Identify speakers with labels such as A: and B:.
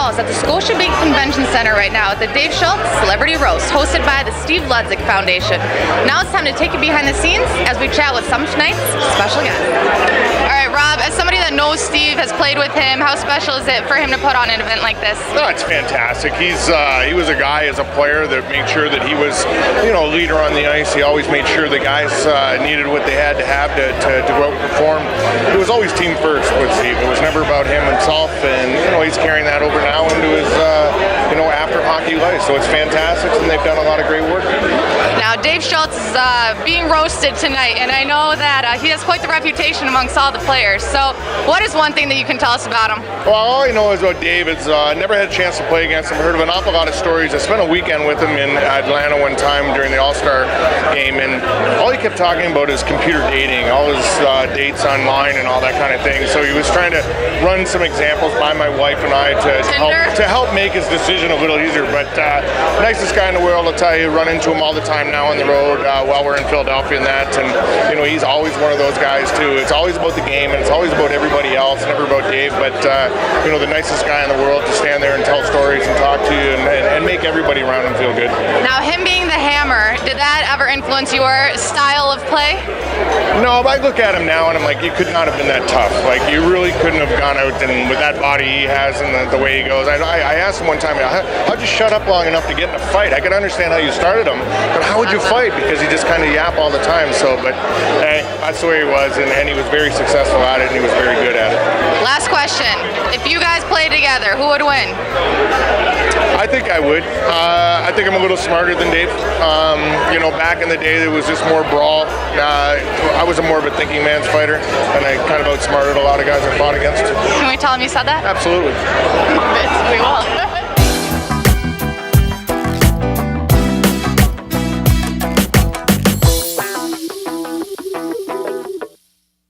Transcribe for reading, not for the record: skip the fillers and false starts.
A: house at the Scotiabank Convention Center right now at the Dave Schultz Celebrity Roast, hosted by the Steve Ludzik Foundation. Now it's time to take you behind the scenes as we chat with some of tonight's special guests. All right, Rob, as somebody that knows Steve, has played with him, how special is it for him to put on an event like this?
B: No, it's fantastic. He was a guy as a player that made sure that he was, a leader on the ice. He always made sure the guys needed what they had to have to go out and perform. It was always team first with Steve. It was never about him himself, and he's carrying that over now into his after hockey life. So it's fantastic, and they've done a lot of great work.
A: Now Dave Schultz is being roasted tonight, and I know that he has quite the reputation amongst all the players. So what is one thing that you can tell us about him?
B: Well, all I know is about Dave is never had a chance to play against him. Heard of an awful lot of stories. I spent a weekend with him in Atlanta one time during the All-Star game, and all he kept talking about is computer dating, all his dates online and all that kind of thing. So he was trying to run some examples by my wife and I to help make his decision a little easier. But nicest guy in the world, I'll tell you. Run into him all the time now on the road while we're in Philadelphia and that. And he's always one of those guys too. It's always about the game, and it's always about everybody else, never about Dave. But the nicest guy in the world to stand there and tell stories and talk to you and make everybody around him feel good.
A: Now, him being the hammer, did that ever influence your style of play?
B: No, but I look at him now and I'm like, you could not have been that tough. Like, you really couldn't have gone out and with that body he has and the way he goes. I asked him one time, how'd you shut up long enough to get in a fight? I could understand how you started him, but how would you fight? Because he just kind of yap all the time. So, but hey, that's the way he was, and he was very successful at it, and he was very good at it.
A: Last question. If you guys played together, who would win?
B: I think I would. I think I'm a little smarter than Dave. Back in the day, there was just more brawl. I was more of a thinking man's fighter, and I kind of outsmarted a lot of guys I fought against.
A: Can we tell him you said that?
B: Absolutely.